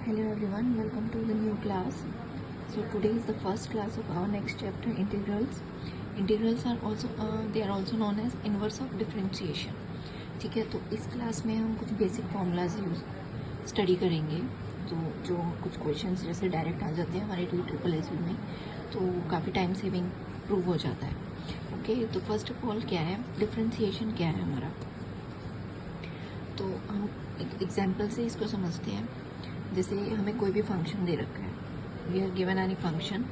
Hello everyone, welcome to the new class. So today is the first class of our next chapter, integrals. Integrals are also they are also known as inverse of differentiation. ठीक है, तो इस class में हम कुछ basic formulas use study करेंगे. तो जो कुछ क्वेश्चंस जैसे डायरेक्ट आ जाते हैं हमारे ट्रिपल एस में, तो काफ़ी टाइम सेविंग प्रूव हो जाता है. ओके, तो फर्स्ट ऑफ ऑल क्या है डिफरेंशिएशन, क्या है हमारा. तो हम एक एग्जाम्पल से इसको समझते हैं. जैसे हमें कोई भी फंक्शन दे रखा है, we are given any function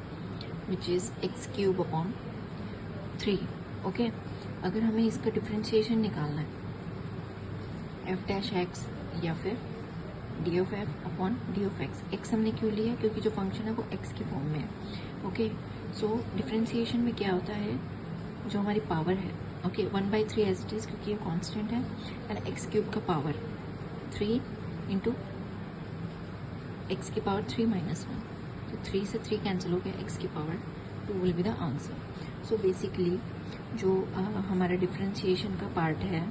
which is X cube upon 3. Okay, अगर हमें इसका डिफरेंशिएशन निकालना है एफ डैश एक्स या फिर D of F upon D of x. X हमने क्यों लिया, क्योंकि जो फंक्शन है वो एक्स के फॉर्म में है. ओके, सो डिफरेंशिएशन में क्या होता है, जो हमारी पावर है, ओके 1/3 एज इट इज, क्योंकि ये कांस्टेंट है, एंड एक्स क्यूब का पावर 3 इंटू एक्स की पावर 3 माइनस 1. तो 3 से 3 कैंसिल हो गया, एक्स की power 2 will be the answer. So basically जो हमारा डिफरेंशिएशन का पार्ट है,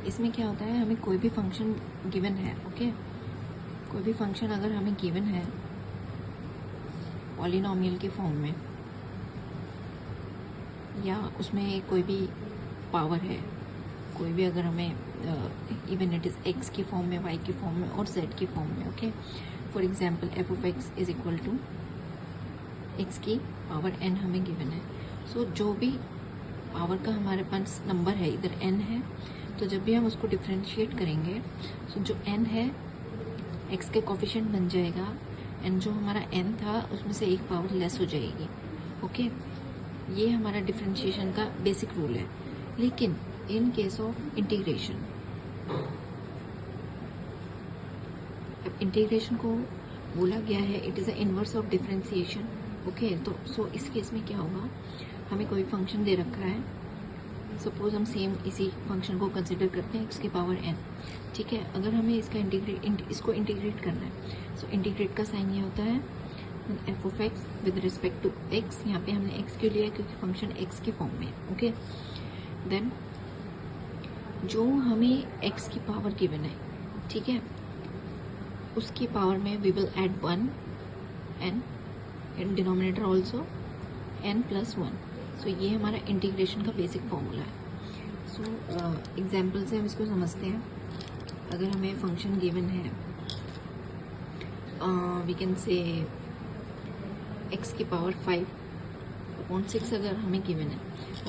इसमें क्या होता है, हमें कोई भी फंक्शन गिवन है. ओके, कोई भी फंक्शन अगर हमें गिवन है पॉलिनोमियल के फॉर्म में, या उसमें कोई भी पावर है, कोई भी अगर हमें इवन इट इज़ एक्स की फॉर्म में, वाई की फॉर्म में और जेड की फॉर्म में. Okay, for example F of X is equal to X की पावर एन हमें गिवन है. सो जो भी पावर का हमारे पास नंबर है, इधर एन है, तो जब भी हम उसको डिफ्रेंशिएट करेंगे, सो जो एन है एक्स के कोफिशिएंट बन जाएगा, एंड जो हमारा एन था उसमें से एक पावर लेस हो जाएगी. ओके, ये हमारा डिफ्रेंशिएशन का बेसिक रूल है. लेकिन इन केस ऑफ इंटीग्रेशन, अब इंटीग्रेशन को बोला गया है it is a inverse of differentiation. Okay, तो सो इस केस में क्या होगा, हमें कोई फंक्शन दे रखा है, सपोज हम सेम इसी फंक्शन को कंसिडर करते हैं एक्स की पावर एन. ठीक है, अगर हमें इसका इसको इंटीग्रेट करना है, सो इंटीग्रेट का साइन ये होता है F of X with respect to X. यहाँ पे हमने एक्स क्यों लिया, क्योंकि फंक्शन एक्स के फॉर्म में है. ओके, देन जो हमें एक्स की पावर गिवन है, ठीक है, उसकी पावर में we will add 1 N in denominator also N plus 1. सो ये हमारा इंटीग्रेशन का बेसिक फॉर्मूला है. सो एग्जाम्पल से हम इसको समझते हैं. अगर हमें फंक्शन गिवन है, वी कैन से एक्स की पावर 5 अपॉन 6 अगर हमें गिवन है.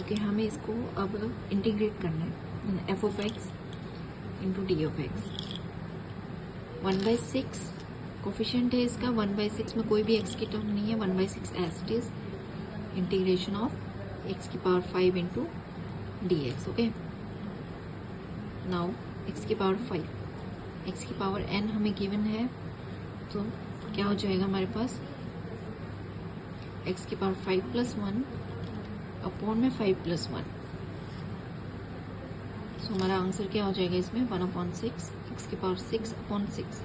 ओके, हमें इसको अब इंटीग्रेट करना है. F of X into D of x 1/6 coefficient है इसका. 1/6 में कोई भी एक्स की टर्म नहीं है, 1/6 as it is. Integration of x की power 5 into d x. Okay, now x की पावर 5, एक्स की पावर एन हमें गिवन है, तो क्या हो जाएगा हमारे पास, एक्स की पावर 5 प्लस 1 अपॉन में 5 प्लस 1. सो हमारा आंसर क्या हो जाएगा इसमें, 1/6 एक्स की पावर 6 अपॉन 6,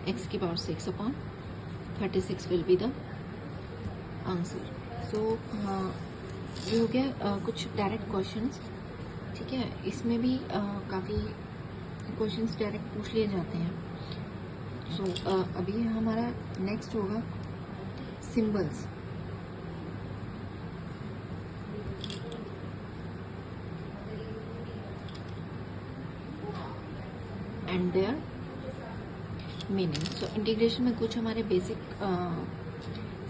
एक्स की power 6 upon 36 will be the answer. So ये हो गया कुछ डायरेक्ट क्वेश्चंस. ठीक है, इसमें भी काफ़ी क्वेश्चंस डायरेक्ट पूछ लिए जाते हैं. सो अभी हमारा नेक्स्ट होगा symbols. And there meaning. So integration में कुछ हमारे बेसिक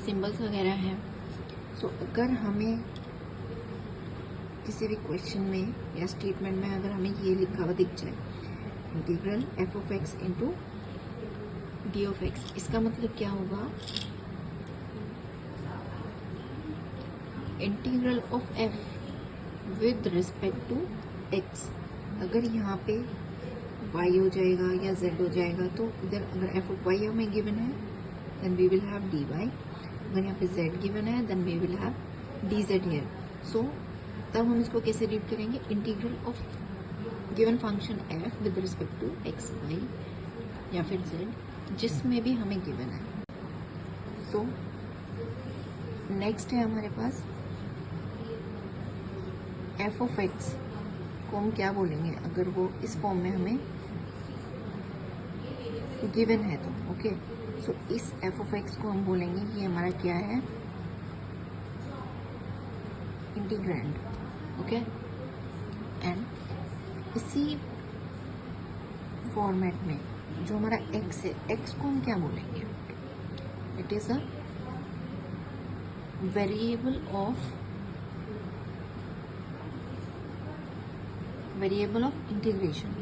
सिंबल्स वगैरह हैं. सो अगर हमें किसी भी क्वेश्चन में या स्टेटमेंट में अगर हमें ये लिखा हुआ दिख जाए, integral F of X into D of X, इसका मतलब क्या होगा, integral of F with respect to X. अगर यहाँ पे y हो जाएगा या z हो जाएगा, तो इधर अगर f ऑफ y हमें गिवन है then we will have dy. अगर यहाँ पे z गिवन है then we will have dz here. So तब हम इसको कैसे रीड करेंगे, integral of given function f with respect to x, y या फिर z, जिसमें भी हमें गिवन है. सो नेक्स्ट है हमारे पास f ऑफ x को हम क्या बोलेंगे अगर वो इस फॉर्म में हमें गिवन है तो। ओके, सो इस एफ ऑफ एक्स को हम बोलेंगे ये हमारा क्या है, इंटीग्रैंड। ओके, एंड इसी फॉर्मेट में जो हमारा एक्स है, एक्स को हम क्या बोलेंगे, it is a variable of integration.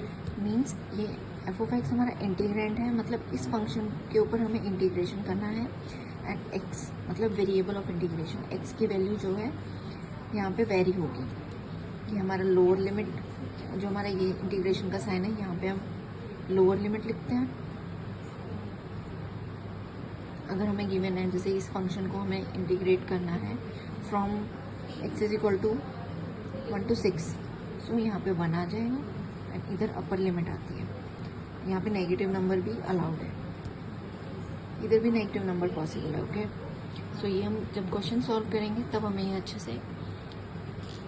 Means ये एफ ऑफ एक्स हमारा इंटीग्रेंड है, मतलब इस फंक्शन के ऊपर हमें इंटीग्रेशन करना है। एंड एक्स मतलब वेरिएबल ऑफ इंटीग्रेशन, एक्स की वैल्यू जो है यहाँ पे वेरी होगी। ये हमारा लोअर लिमिट, जो हमारा ये इंटीग्रेशन का साइन है, यहाँ पे हम लोअर लिमिट लिखते हैं। अगर हमें गिवन है जैसे इस फंक्शन को हमें इंटीग्रेट करना है from X is equal to 1 to 6, सो यहाँ पे 1 आ जाएगा एंड इधर अपर लिमिट आती है। यहाँ पे नेगेटिव नंबर भी अलाउड है, इधर भी नेगेटिव नंबर पॉसिबल है। ओके, सो ये हम जब क्वेश्चन सॉल्व करेंगे तब हमें ये अच्छे से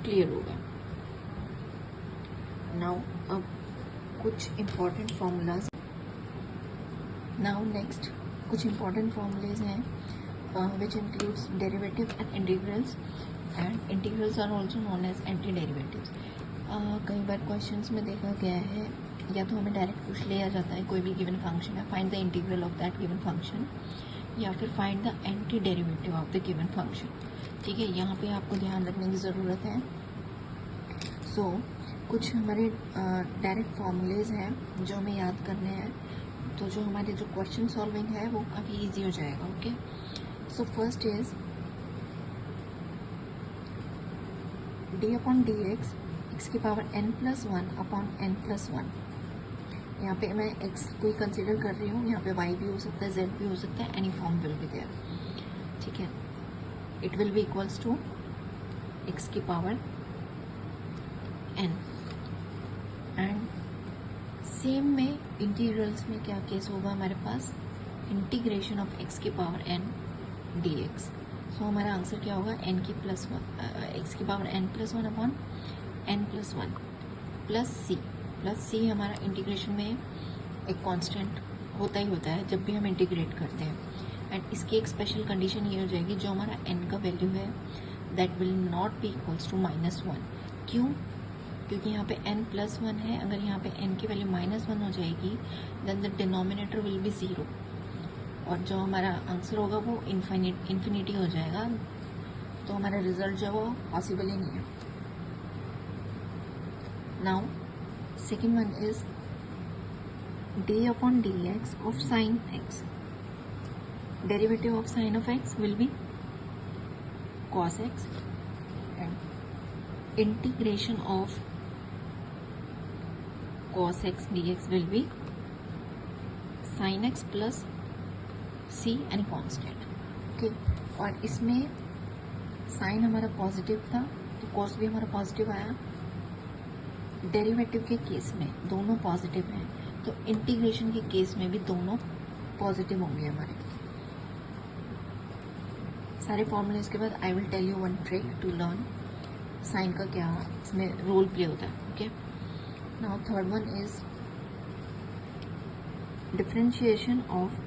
क्लियर होगा। नाउ अब कुछ इम्पॉर्टेंट फॉर्मूलाज। नाउ नेक्स्ट कुछ इम्पॉर्टेंट फॉर्मूलेज हैं which includes derivative and integrals, and integrals are also known as anti derivatives. कई बार क्वेश्चंस में देखा गया है, या तो हमें डायरेक्ट पूछ लिया जाता है कोई भी गिवन फंक्शन है, find the integral of that given function, या फिर find the anti derivative of the given function. ठीक है, यहाँ पे आपको ध्यान रखने की ज़रूरत है। सो कुछ हमारे डायरेक्ट फॉर्मूलेज हैं जो हमें याद करने हैं, तो जो हमारे जो क्वेश्चन सॉल्विंग है वो काफ़ी इजी हो जाएगा। Okay, so first is D upon D x की पावर n+1 अपॉन n+1। यहाँ पे मैं x को ही कंसिडर कर रही हूँ, यहाँ पे y भी हो सकता है, z भी हो सकता है, any form will be there. ठीक है, it will be equals to x की पावर n। एंड सेम में इंटीग्रल्स में क्या केस होगा हमारे पास, इंटीग्रेशन ऑफ x की पावर n dx। सो हमारा आंसर क्या होगा, x की पावर n+1 upon n+1 plus c हमारा इंटीग्रेशन में एक कांस्टेंट होता ही होता है जब भी हम इंटीग्रेट करते हैं। एंड इसकी एक स्पेशल कंडीशन ये हो जाएगी, जो हमारा n का वैल्यू है that will not be equals to -1। क्यों? क्योंकि यहाँ पे n+1 है, अगर यहाँ पे n की वैल्यू -1 हो जाएगी then the denominator will be 0, और जो हमारा आंसर होगा वो इन्फिनिटी हो जाएगा, तो हमारा रिजल्ट जो है वो पॉसिबल ही नहीं है। Now second one is D upon D x of sine x. Derivative of sine of x will be cos x, and integration of cos x dx will be sin x plus c any constant। Okay, और इसमें sign हमारा positive था तो cos भी हमारा positive आया। Derivative के case में दोनों पॉजिटिव हैं, तो इंटीग्रेशन के केस में भी दोनों पॉजिटिव होंगे हमारे। सारे फॉर्मूलेज के बाद I will tell you one trick to learn sign का क्या इसमें रोल प्ले होता है। Okay, now third one is differentiation of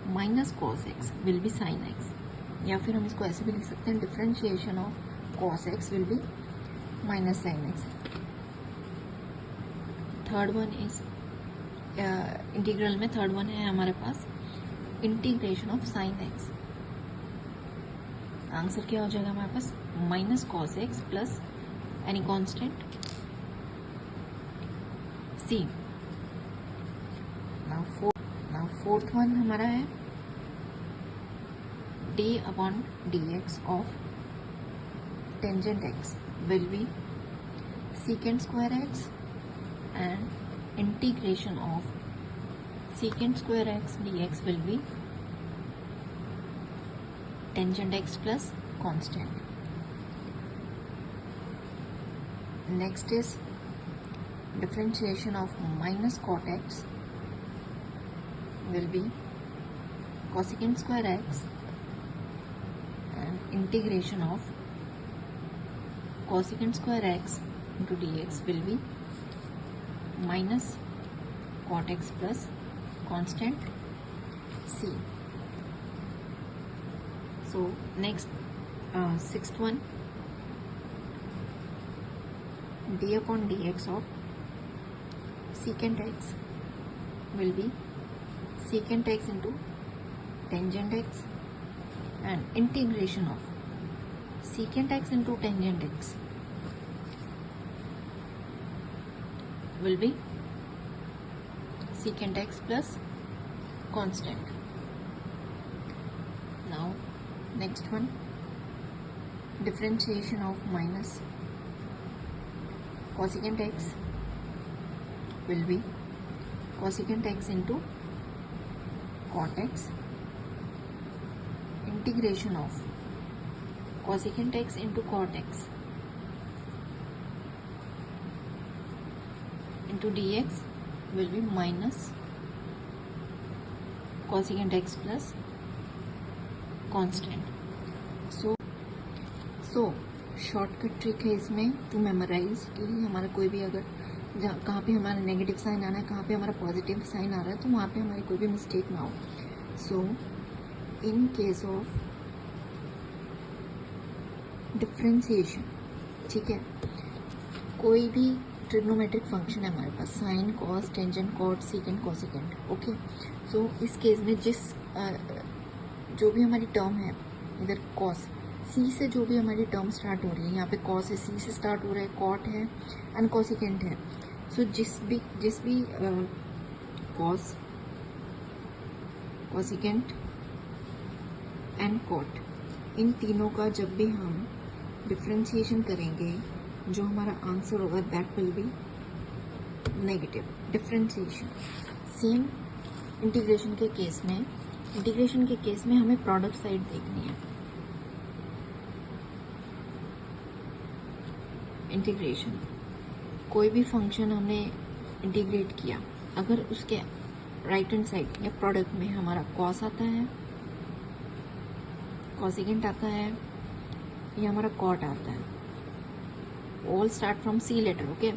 -cos x will be sin x, या फिर हम इसको ऐसे भी लिख सकते हैं, differentiation of cos x will be -sin x। Third one is integral में थर्ड वन है हमारे पास integration of sin x। Answer क्या हो जाएगा हमारे पास, -cos x plus any constant c। Now fourth one हमारा है d upon dx of tangent x will be secant square x, and integration of secant square x dx will be tangent x plus constant। Next is differentiation of -cot x will be cosecant square x, and integration of cosecant square x into dx will be minus cot x plus constant c. So next, sixth one, d upon dx of secant x will be secant x into tangent x, and integration of secant x into tangent x will be secant x plus constant. Now next one, differentiation of minus cosecant x will be cosecant x into cot x, integration of cosecant x into cot x into dx will be minus cosecant x plus constant. So shortcut trick है इसमें to memorise कि हमारा कोई भी अगर कहाँ पे हमारा नेगेटिव साइन आ रहा है, कहाँ पे हमारा पॉजिटिव साइन आ रहा है, तो वहाँ पे हमारी कोई भी मिस्टेक ना हो. So in case of differentiation, ठीक है, कोई भी ट्रिग्नोमेट्रिक फंक्शन है हमारे पास, sine cos tangent cot secant cosecant, okay. So इस केस में जो भी हमारी टर्म है इधर कॉस, सी से जो भी हमारी टर्म स्टार्ट हो रही है, यहाँ पे कॉस है, सी से स्टार्ट हो रहा है, कॉट है एंड कोसेकेंट है. सो जिस भी कॉस कोसेकेंट एंड कॉट, इन तीनों का जब भी हम डिफ्रेंशिएशन करेंगे, जो हमारा आंसर होगा that will be negative differentiation. Same integration के केस में हमें प्रोडक्ट साइड देखनी है. इंटीग्रेशन, कोई भी फंक्शन हमने इंटीग्रेट किया, अगर उसके राइट हैंड साइड या प्रोडक्ट में हमारा कॉस आता है, कोसेकेंट आता है या हमारा कॉट आता है, all start from C letter, okay.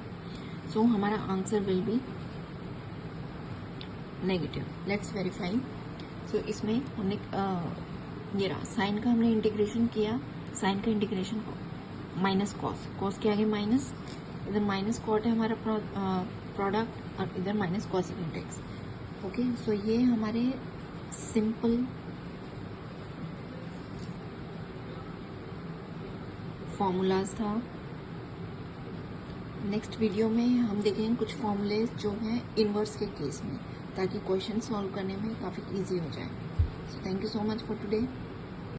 So हमारा answer will be negative. Let's verify. So इसमें हमने ये रहा साइन का हमने इंटीग्रेशन किया, साइन का इंटीग्रेशन माइनस कॉस के आगे माइनस, इधर माइनस कॉट है हमारा प्रोडक्ट, और इधर माइनस कोसेकेंट एक्स, ओके. सो ये हमारे सिंपल फॉर्मूलाज था. नेक्स्ट वीडियो में हम देखेंगे कुछ फॉर्मूले जो हैं इनवर्स के केस में, ताकि क्वेश्चन सॉल्व करने में काफ़ी इजी हो जाए. So thank you so much for today.